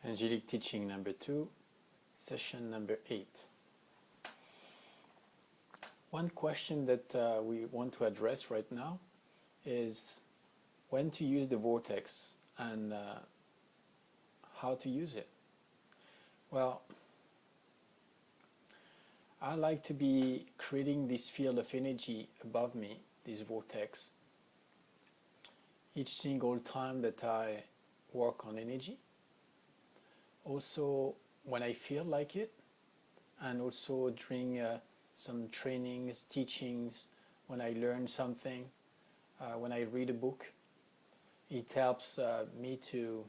Angelic teaching number 2, session number 8. One question that we want to address right now is when to use the vortex and how to use it. Well, I like to be creating this field of energy above me, this vortex, each single time that I work on energy. Also when I feel like it, and also during some trainings, teachings, when I learn something, when I read a book. It helps me to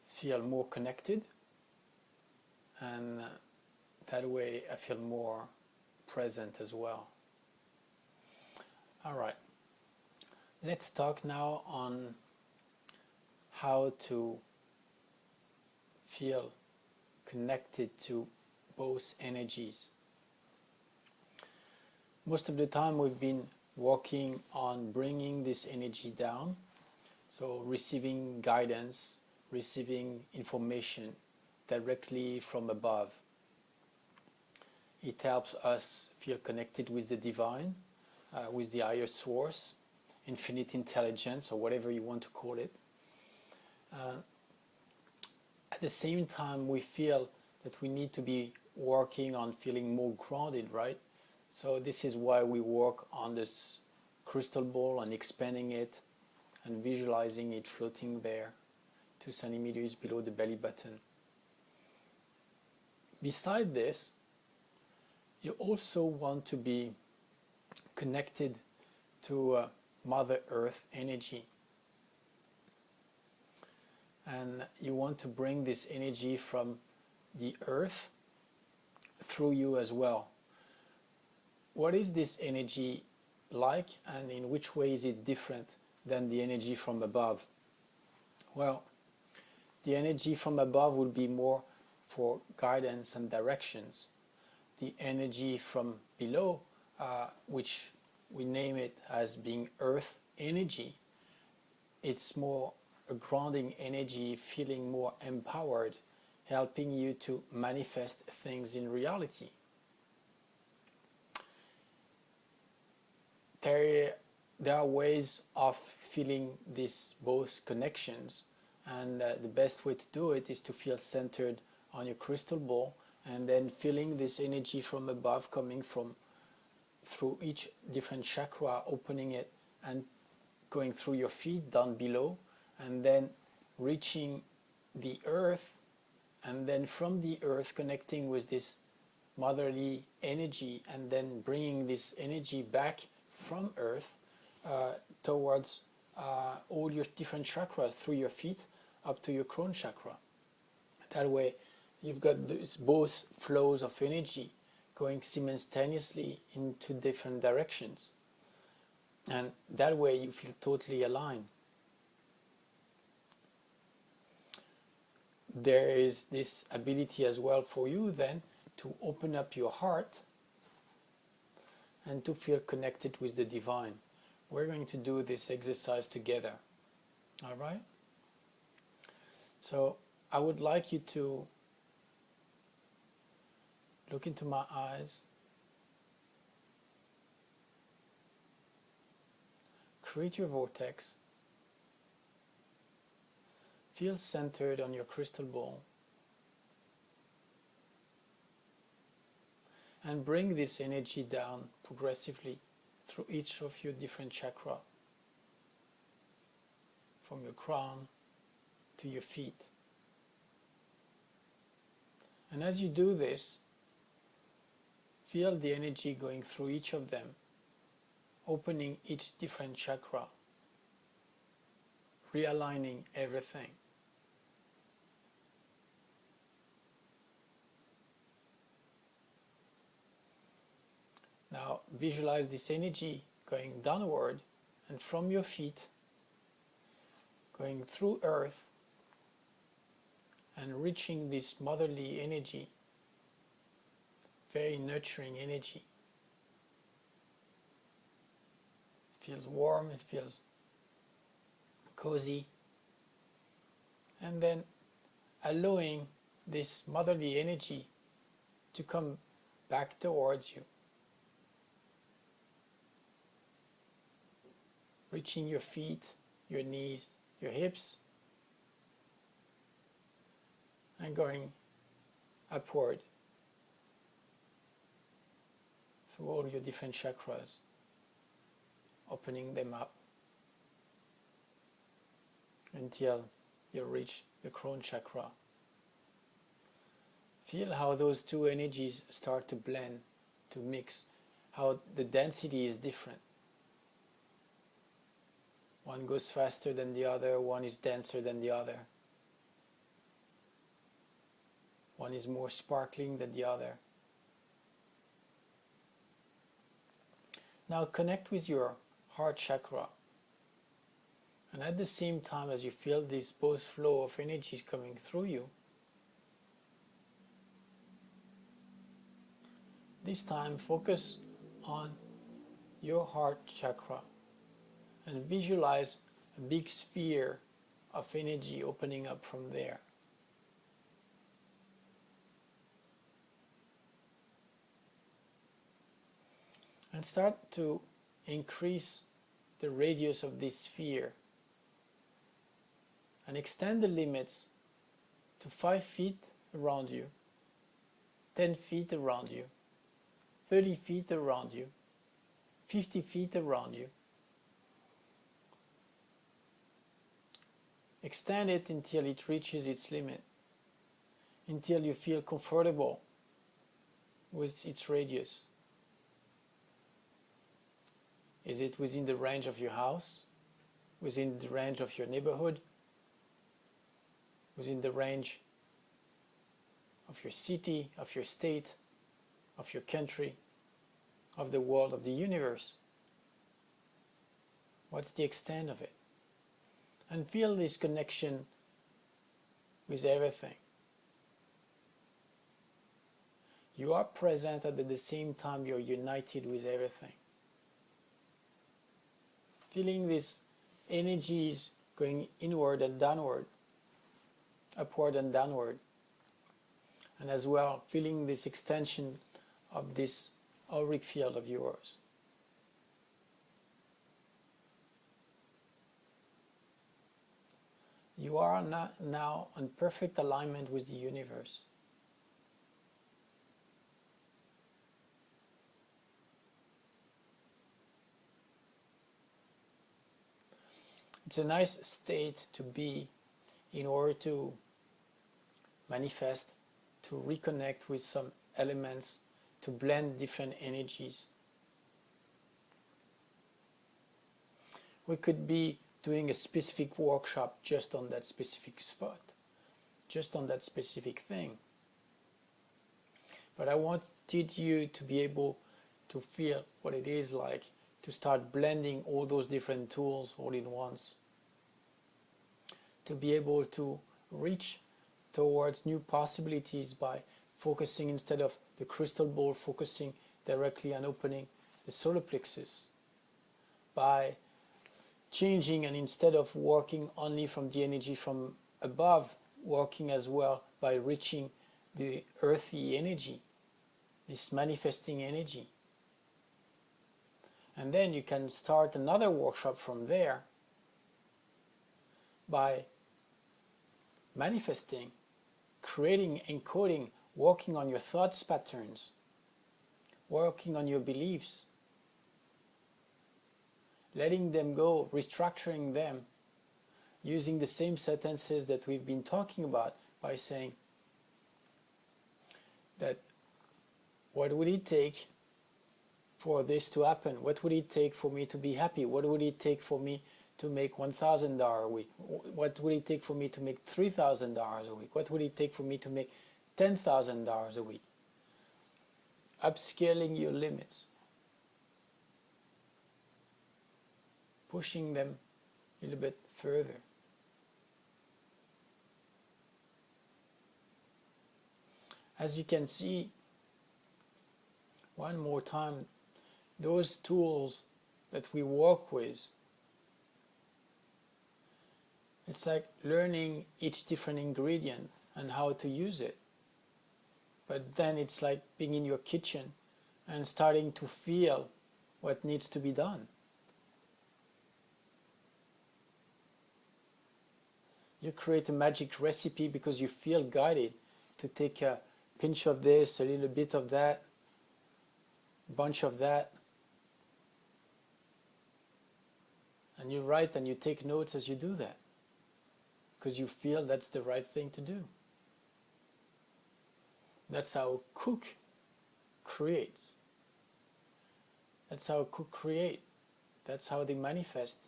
feel more connected, and that way I feel more present as well. Alright, let's talk now on how to feel connected to both energies. Most of the time we've been working on bringing this energy down, so receiving guidance, receiving information directly from above. It helps us feel connected with the divine, with the higher source, infinite intelligence, or whatever you want to call it. At the same time, we feel that we need to be working on feeling more grounded, right? So this is why we work on this crystal ball and expanding it and visualizing it floating there 2 centimeters below the belly button. Beside this, you also want to be connected to Mother Earth energy. And you want to bring this energy from the earth through you as well. What is this energy like, and in which way is it different than the energy from above? Well, the energy from above will be more for guidance and directions. The energy from below, which we name it as being earth energy, it's more a grounding energy, feeling more empowered, helping you to manifest things in reality. There are ways of feeling these both connections, and the best way to do it is to feel centered on your crystal ball, and then feeling this energy from above coming from through each different chakra, opening it and going through your feet down below, and then reaching the earth, and then from the earth connecting with this motherly energy, and then bringing this energy back from earth towards all your different chakras through your feet up to your crown chakra. That way you've got these both flows of energy going simultaneously in 2 different directions, and that way you feel totally aligned. There is this ability as well for you then to open up your heart and to feel connected with the divine. We're going to do this exercise together. Alright? So I would like you to look into my eyes, create your vortex, feel centered on your crystal ball, and bring this energy down progressively through each of your different chakra, from your crown to your feet. And as you do this, feel the energy going through each of them, opening each different chakra, realigning everything. Now visualize this energy going downward and from your feet, going through earth and reaching this motherly energy, very nurturing energy. It feels warm, it feels cozy, and then allowing this motherly energy to come back towards you, reaching your feet, your knees, your hips, and going upward through all your different chakras, opening them up until you reach the crown chakra. Feel how those two energies start to blend, to mix, how the density is different. One goes faster than the other, one is denser than the other. One is more sparkling than the other. Now connect with your heart chakra. And at the same time as you feel this both flow of energies coming through you, this time focus on your heart chakra and visualize a big sphere of energy opening up from there. And start to increase the radius of this sphere and extend the limits to 5 feet around you, 10 feet around you, 30 feet around you, 50 feet around you. Extend it until it reaches its limit, until you feel comfortable with its radius. Is it within the range of your house? Within the range of your neighborhood? Within the range of your city, of your state, of your country, of the world, of the universe? What's the extent of it? And feel this connection with everything. You are present, and at the same time you're united with everything. Feeling these energies going inward and downward, upward and downward, and as well feeling this extension of this auric field of yours. You are now in perfect alignment with the universe. It's a nice state to be in order to manifest, to reconnect with some elements, to blend different energies. We could be doing a specific workshop just on that specific spot, just on that specific thing. But I wanted you to be able to feel what it is like to start blending all those different tools all in once, to be able to reach towards new possibilities by focusing, instead of the crystal ball, focusing directly on opening the solar plexus, by changing, and instead of working only from the energy from above, working as well by reaching the earthy energy, this manifesting energy. And then you can start another workshop from there by manifesting, creating, encoding, working on your thoughts patterns, working on your beliefs, letting them go, restructuring them, using the same sentences that we've been talking about, by saying that what would it take for this to happen? What would it take for me to be happy? What would it take for me to make $1,000 a week? What would it take for me to make $3,000 a week? What would it take for me to make $10,000 a week? Upscaling your limits, pushing them a little bit further. As you can see, one more time, those tools that we work with, it's like learning each different ingredient and how to use it. But then it's like being in your kitchen and starting to feel what needs to be done. You create a magic recipe because you feel guided to take a pinch of this, a little bit of that, a bunch of that. And you write and you take notes as you do that because you feel that's the right thing to do. That's how a cook creates. That's how a cook create. That's how they manifest.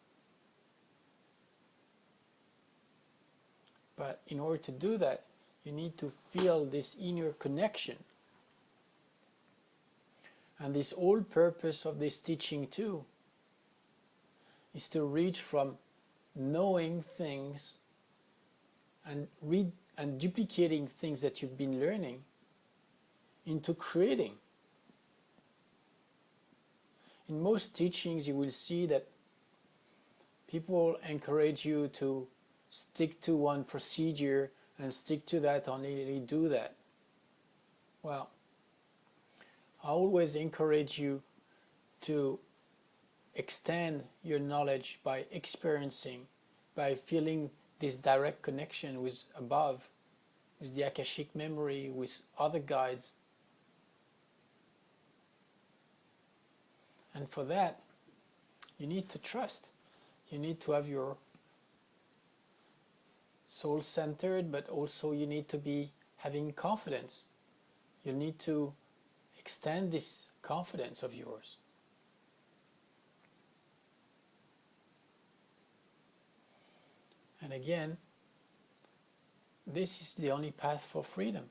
But in order to do that, you need to feel this inner connection. And this whole purpose of this teaching too is to reach from knowing things and duplicating things that you've been learning into creating. In most teachings you will see that people encourage you to stick to one procedure and stick to that, only do that. Well, I always encourage you to extend your knowledge by experiencing, by feeling this direct connection with above, with the Akashic memory, with other guides. And for that, you need to trust. You need to have your soul centered, but also you need to be having confidence. You need to extend this confidence of yours. And again, this is the only path for freedom.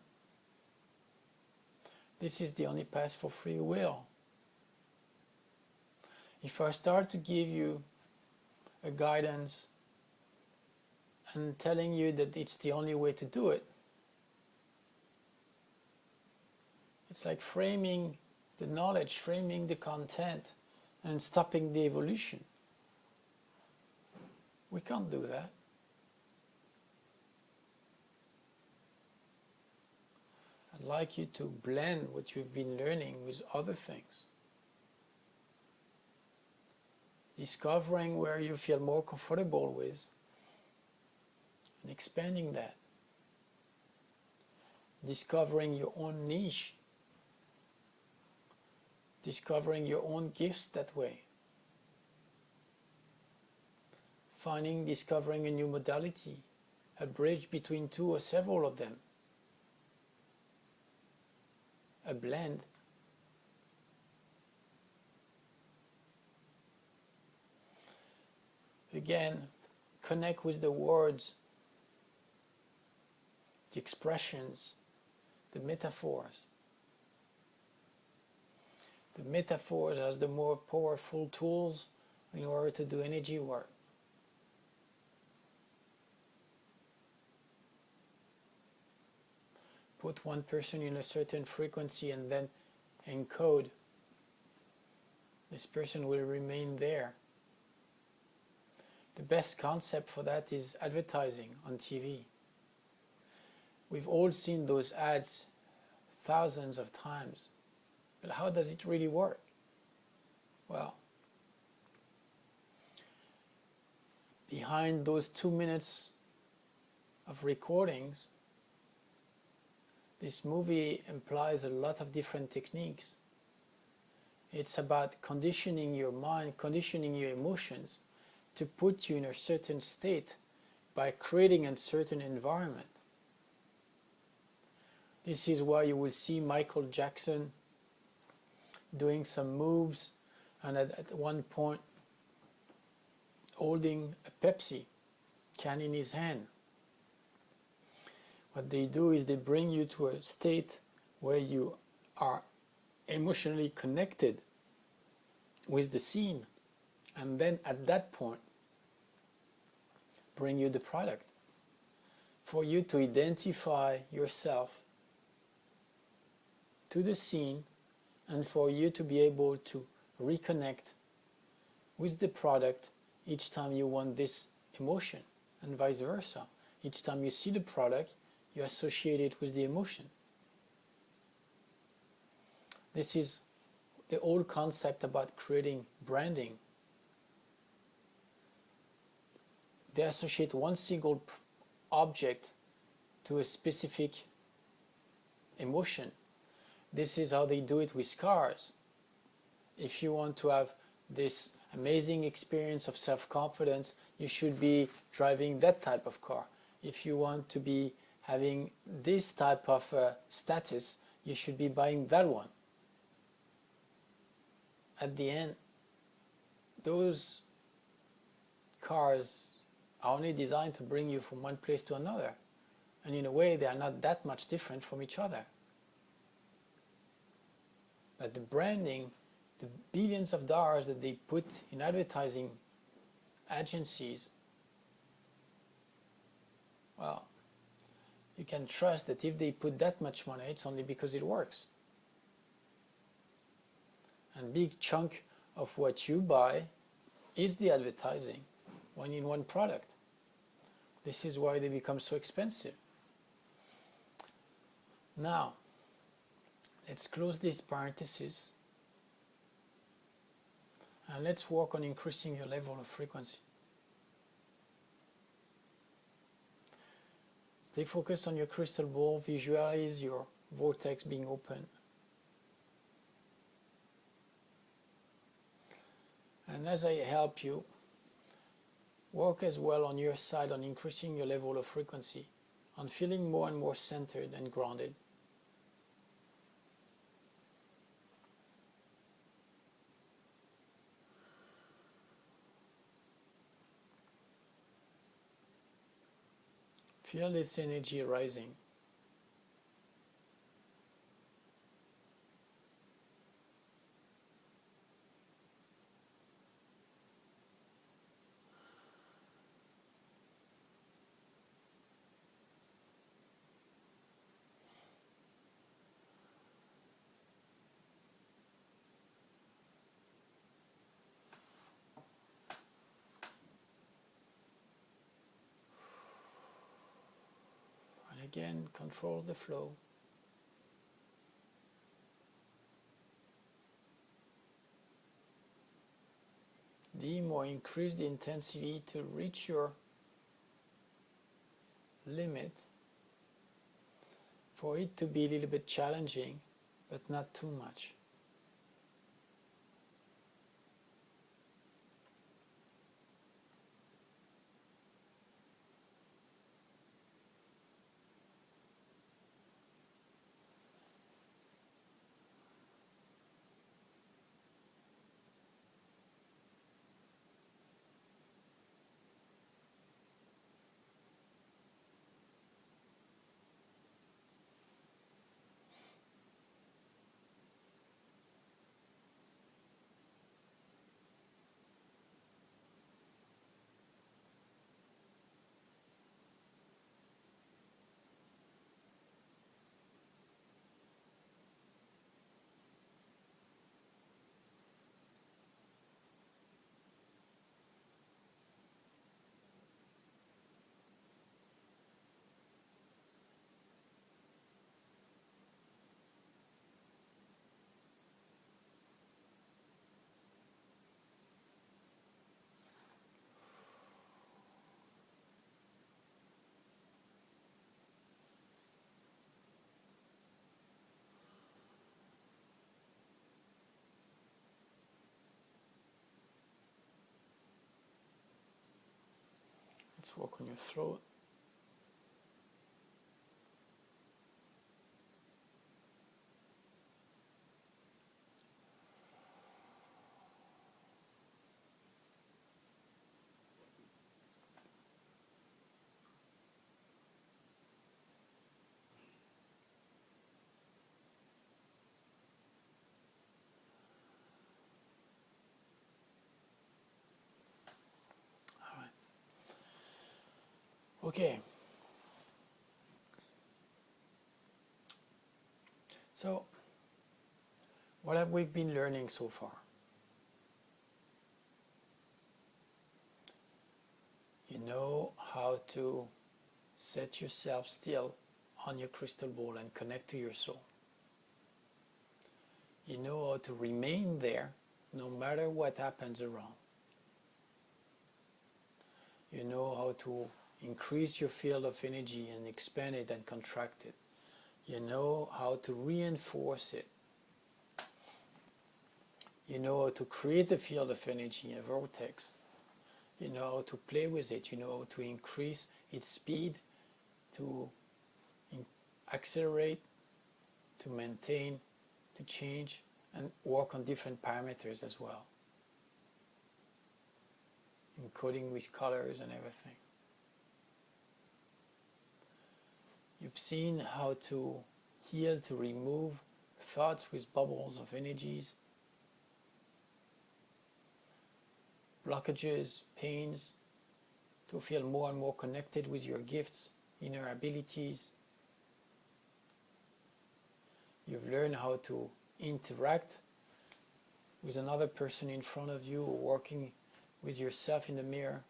This is the only path for free will. If I start to give you a guidance and telling you that it's the only way to do it, it's like framing the knowledge, framing the content, and stopping the evolution. We can't do that. I'd like you to blend what you've been learning with other things. Discovering where you feel more comfortable with and expanding that. Discovering your own niche. Discovering your own gifts that way. Discovering a new modality, a bridge between two or several of them. A blend. Again, connect with the words, the expressions, the metaphors. The metaphors as the more powerful tools in order to do energy work. Put one person in a certain frequency and then encode. This person will remain there. The best concept for that is advertising on TV. We've all seen those ads thousands of times. But how does it really work? Well, behind those 2 minutes of recordings, this movie implies a lot of different techniques. It's about conditioning your mind, conditioning your emotions to put you in a certain state by creating a certain environment. This is why you will see Michael Jackson doing some moves and at one point holding a Pepsi can in his hand. What they do is they bring you to a state where you are emotionally connected with the scene, and then at that point bring you the product for you to identify yourself to the scene and for you to be able to reconnect with the product each time you want this emotion, and vice versa. Each time you see the product, you associate it with the emotion. This is the old concept about creating branding. They associate one single object to a specific emotion. This is how they do it with cars. If you want to have this amazing experience of self-confidence, you should be driving that type of car. If you want to be having this type of status, you should be buying that one. At the end, those cars are only designed to bring you from one place to another. And in a way, they are not that much different from each other. But the branding, the billions of dollars that they put in advertising agencies, well, you can trust that if they put that much money, it's only because it works. And a big chunk of what you buy is the advertising, one in one product. This is why they become so expensive. Now, let's close this parenthesis and let's work on increasing your level of frequency. Stay focused on your crystal ball, visualize your vortex being open. And as I help you, work as well on your side on increasing your level of frequency, on feeling more and more centered and grounded. Feel this energy rising. Again, control the flow. Dim or increase the intensity to reach your limit, for it to be a little bit challenging, but not too much. Let's work on your throat. Okay, so what have we been learning so far? You know how to set yourself still on your crystal ball and connect to your soul. You know how to remain there no matter what happens around. You know how to increase your field of energy and expand it and contract it. You know how to reinforce it. You know how to create a field of energy, a vortex. You know how to play with it. You know how to increase its speed, to accelerate, to maintain, to change, and work on different parameters as well, encoding with colors and everything. You've seen how to heal, to remove thoughts with bubbles of energies, blockages, pains, to feel more and more connected with your gifts, inner abilities. You've learned how to interact with another person in front of you, or working with yourself in the mirror.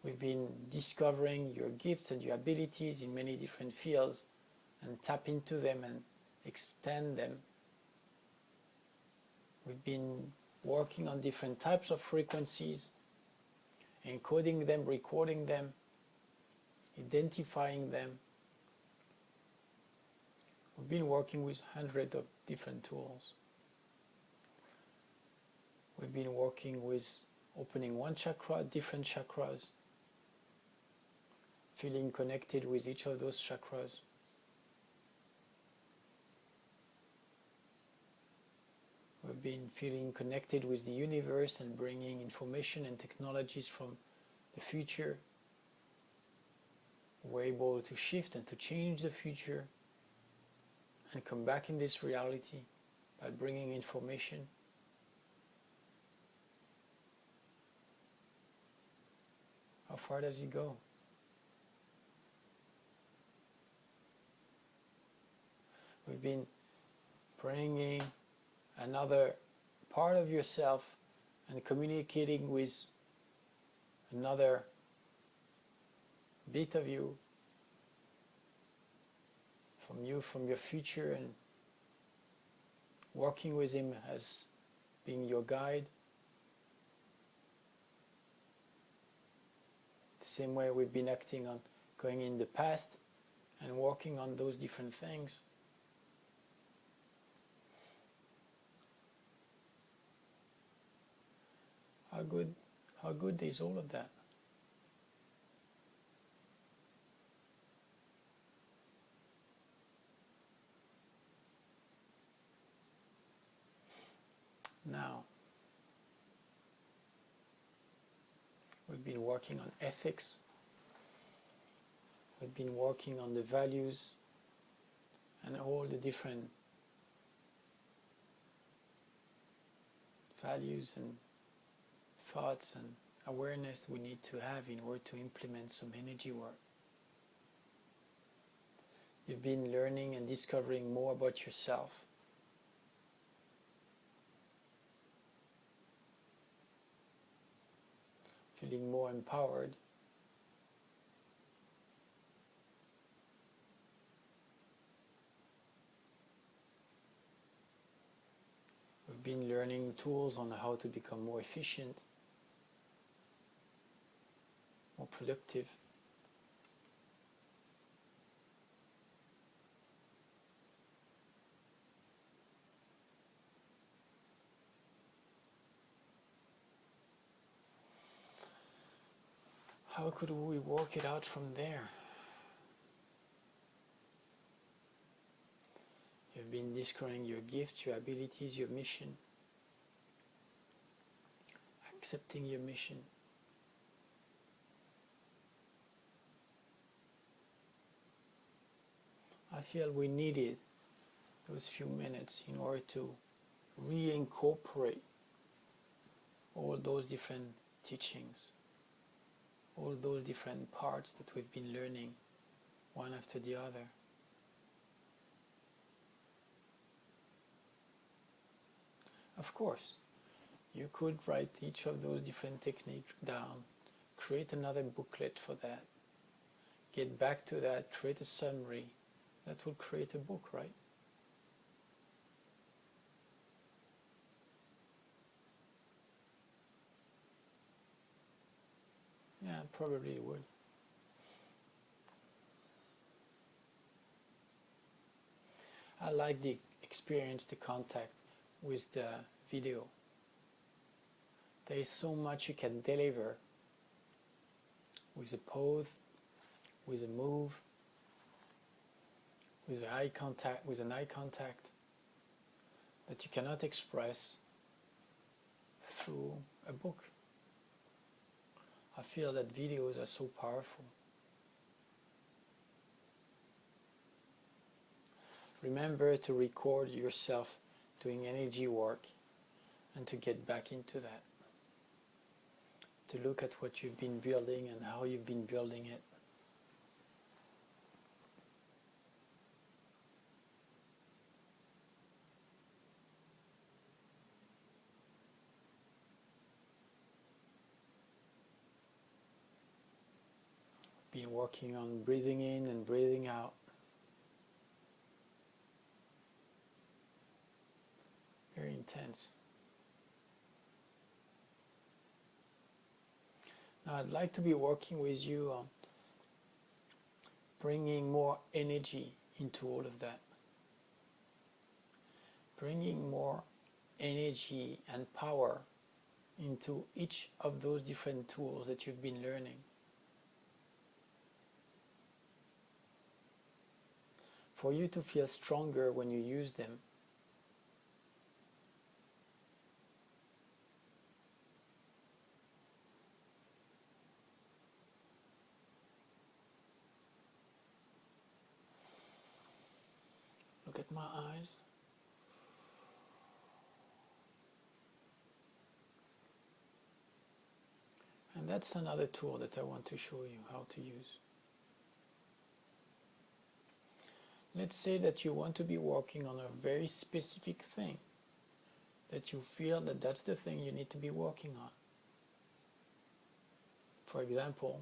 We've been discovering your gifts and your abilities in many different fields, and tap into them and extend them. We've been working on different types of frequencies, encoding them, recording them, identifying them. We've been working with hundreds of different tools. We've been working with opening one chakra, different chakras, feeling connected with each of those chakras. We've been feeling connected with the universe and bringing information and technologies from the future. We're able to shift and to change the future and come back in this reality by bringing information. How far does it go? We've been bringing another part of yourself and communicating with another bit of you, from your future, and working with him as being your guide. The same way we've been acting on going in the past and working on those different things. How good is all of that? Now, we've been working on ethics. We've been working on the values and all the different values and thoughts and awareness we need to have in order to implement some energy work. You've been learning and discovering more about yourself. Feeling more empowered. We've been learning tools on how to become more efficient, more productive. How could we work it out from there? You've been discovering your gifts, your abilities, your mission, accepting your mission. I feel we needed those few minutes in order to reincorporate all those different teachings, all those different parts that we've been learning one after the other. Of course, you could write each of those different techniques down, create another booklet for that, get back to that, create a summary. That will create a book, right? Yeah, probably it would. I like the experience, the contact with the video. There is so much you can deliver with a pose, with a move, with an eye contact that you cannot express through a book. I feel that videos are so powerful. Remember to record yourself doing energy work and to get back into that. To look at what you've been building and how you've been building it. Been working on breathing in and breathing out. Very intense. Now I'd like to be working with you on bringing more energy into all of that. Bringing more energy and power into each of those different tools that you've been learning. For you to feel stronger when you use them. Look at my eyes. And that's another tool that I want to show you how to use. Let's say that you want to be working on a very specific thing, that you feel that that's the thing you need to be working on. For example,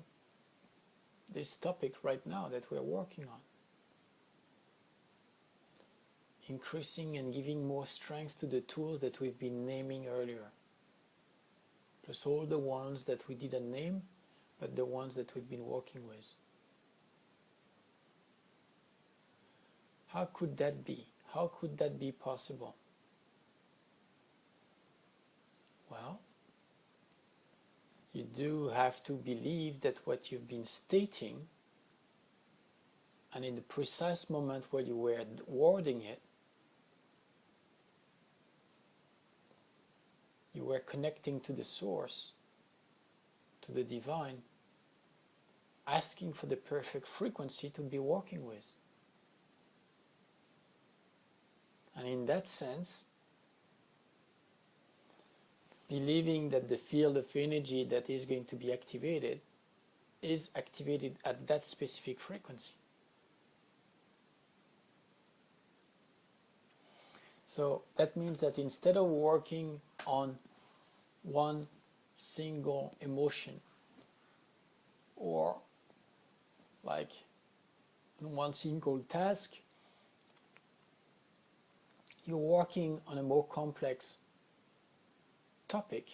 this topic right now that we're working on. Increasing and giving more strength to the tools that we've been naming earlier. Plus all the ones that we didn't name, but the ones that we've been working with. How could that be? How could that be possible? Well, you do have to believe that what you've been stating, and in the precise moment where you were wording it, you were connecting to the source, to the divine, asking for the perfect frequency to be working with. And in that sense, believing that the field of energy that is going to be activated is activated at that specific frequency. So that means that instead of working on one single emotion or like one single task, you're working on a more complex topic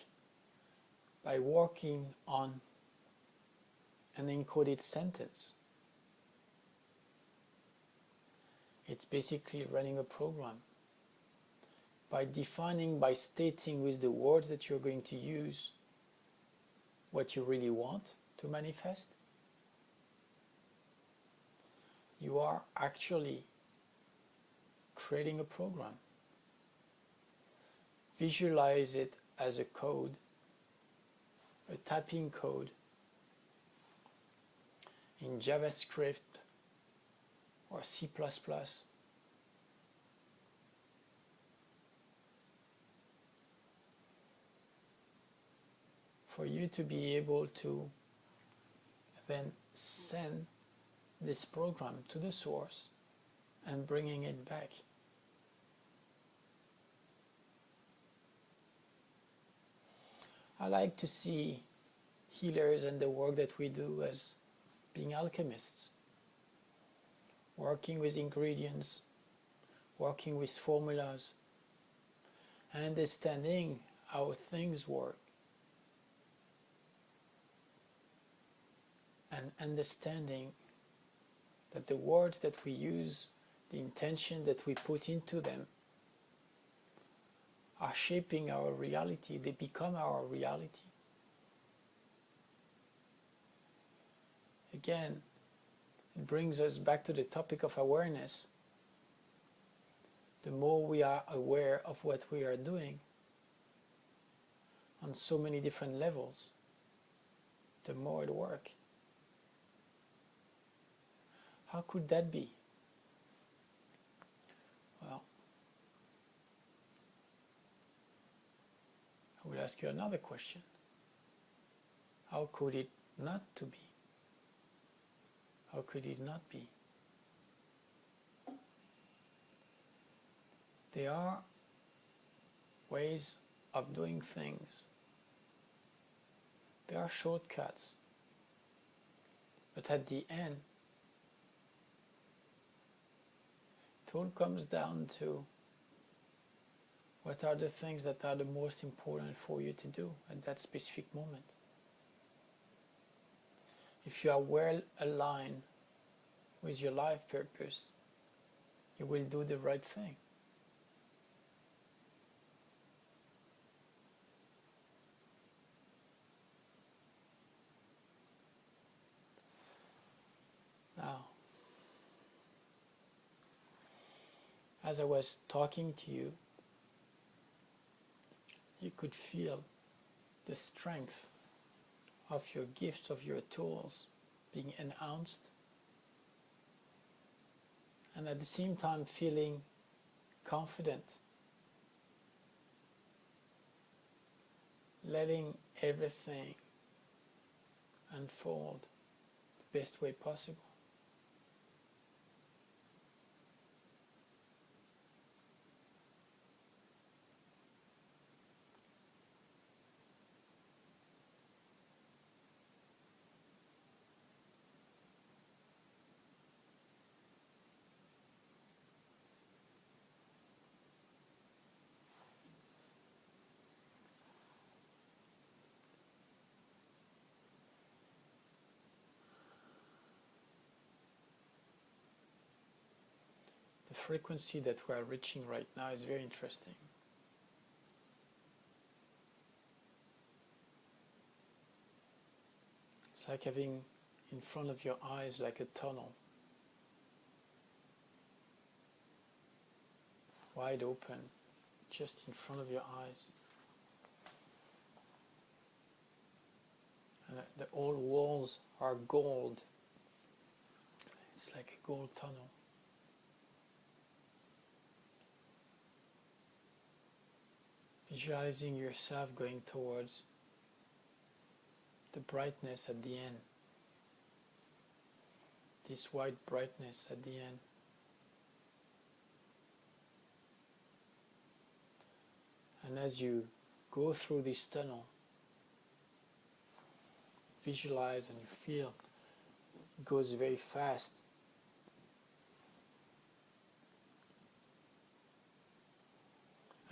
by working on an encoded sentence. It's basically running a program. By defining, by stating with the words that you're going to use what you really want to manifest, you are actually creating a program. Visualize it as a code, a typing code in JavaScript or C++. For you to be able to then send this program to the source and bringing it back. I like to see healers and the work that we do as being alchemists. working with ingredients, working with formulas, understanding how things work, and understanding that the words that we use, the intention that we put into them, are shaping our reality. They become our reality. Again, it brings us back to the topic of awareness. The more we are aware of what we are doing on so many different levels, the more it works. How could that be? Well, I will ask you another question. How could it not to be? How could it not be? There are ways of doing things. There are shortcuts. But at the end, it all comes down to what are the things that are the most important for you to do at that specific moment. If you are well aligned with your life purpose, you will do the right thing. Now, as I was talking to you, you could feel the strength of your gifts, of your tools being enhanced, and at the same time feeling confident, letting everything unfold the best way possible. The frequency that we are reaching right now is very interesting. It's like having in front of your eyes like a tunnel, wide open, just in front of your eyes. And the old walls are gold. It's like a gold tunnel. Visualizing yourself going towards the brightness at the end. This white brightness at the end. And as you go through this tunnel, visualize and you feel it goes very fast.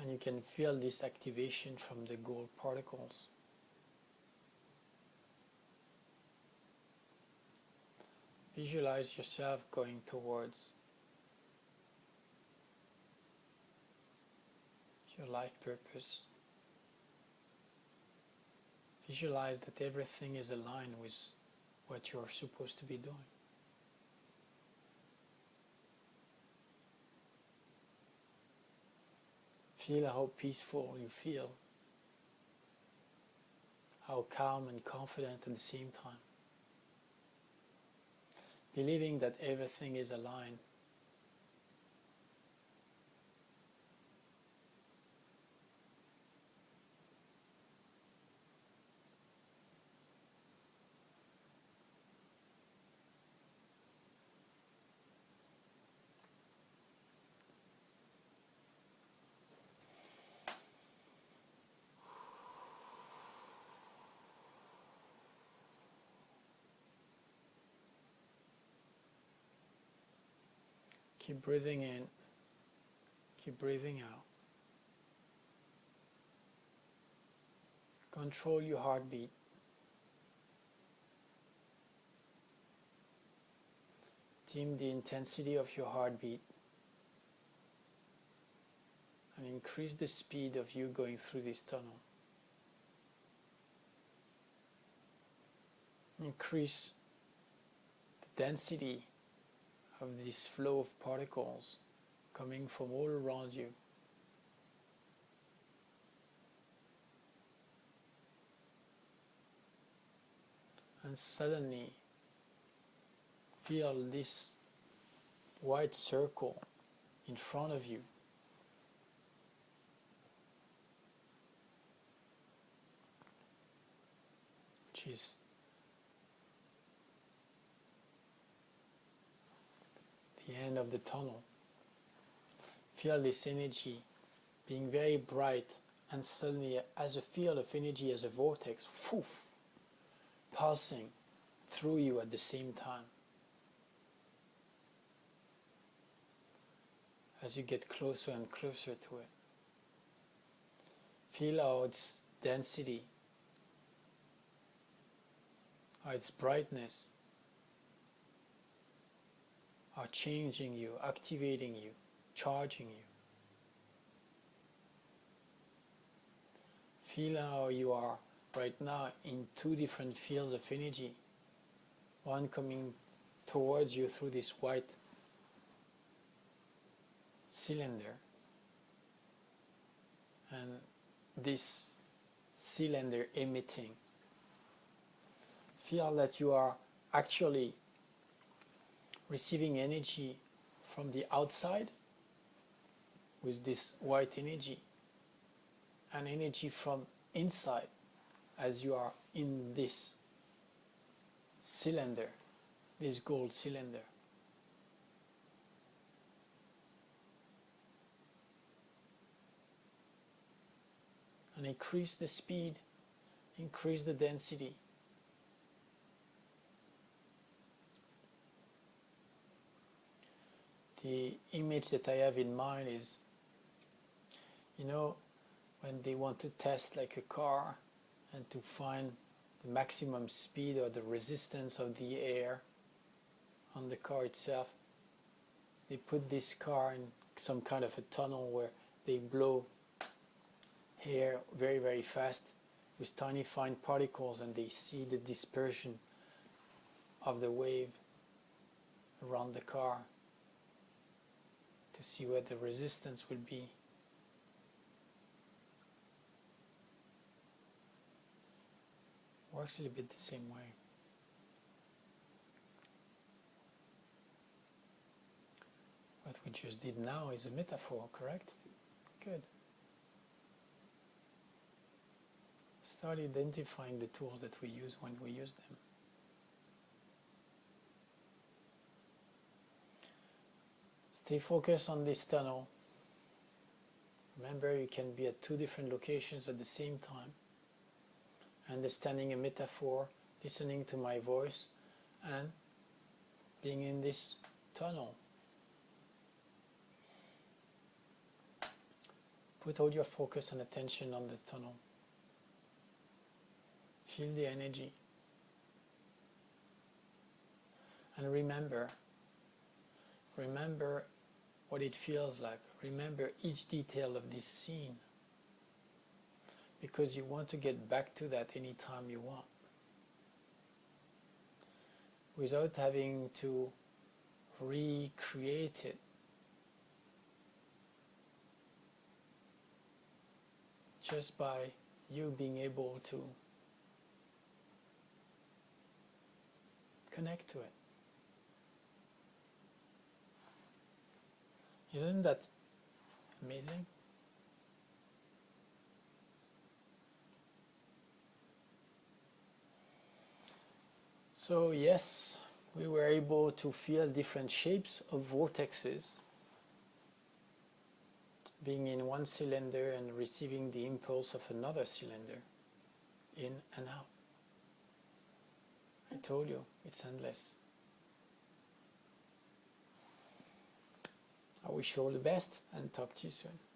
And you can feel this activation from the gold particles. Visualize yourself going towards your life purpose. Visualize that everything is aligned with what you are supposed to be doing. Feel how peaceful you feel, how calm and confident at the same time. Believing that everything is aligned. Keep breathing in, keep breathing out. Control your heartbeat. Dim the intensity of your heartbeat and increase the speed of you going through this tunnel. Increase the density of this flow of particles coming from all around you. And suddenly feel this white circle in front of you. Which is the end of the tunnel. Feel this energy being very bright, and suddenly as a field of energy, as a vortex, poof, pulsing through you at the same time. As you get closer and closer to it, feel how its density, how its brightness are changing you, activating you, charging you. Feel how you are right now in two different fields of energy, one coming towards you through this white cylinder, and this cylinder emitting. Feel that you are actually receiving energy from the outside with this white energy, and energy from inside as you are in this cylinder, this gold cylinder. And increase the speed, increase the density. The image that I have in mind is, you know, when they want to test like a car and to find the maximum speed or the resistance of the air on the car itself, they put this car in some kind of a tunnel where they blow air very, very fast with tiny fine particles, and they see the dispersion of the wave around the car to see what the resistance will be. Works a little bit the same way. What we just did now is a metaphor, correct? Good. Start identifying the tools that we use when we use them. Stay focused on this tunnel. Remember, you can be at two different locations at the same time. Understanding a metaphor, listening to my voice, and being in this tunnel. Put all your focus and attention on the tunnel. Feel the energy. And remember what it feels like. Remember each detail of this scene, because you want to get back to that anytime you want, without having to recreate it. Just by you being able to connect to it. Isn't that amazing? So yes, we were able to feel different shapes of vortexes, being in one cylinder and receiving the impulse of another cylinder, in and out. I told you, it's endless. wish you all the best and talk to you soon.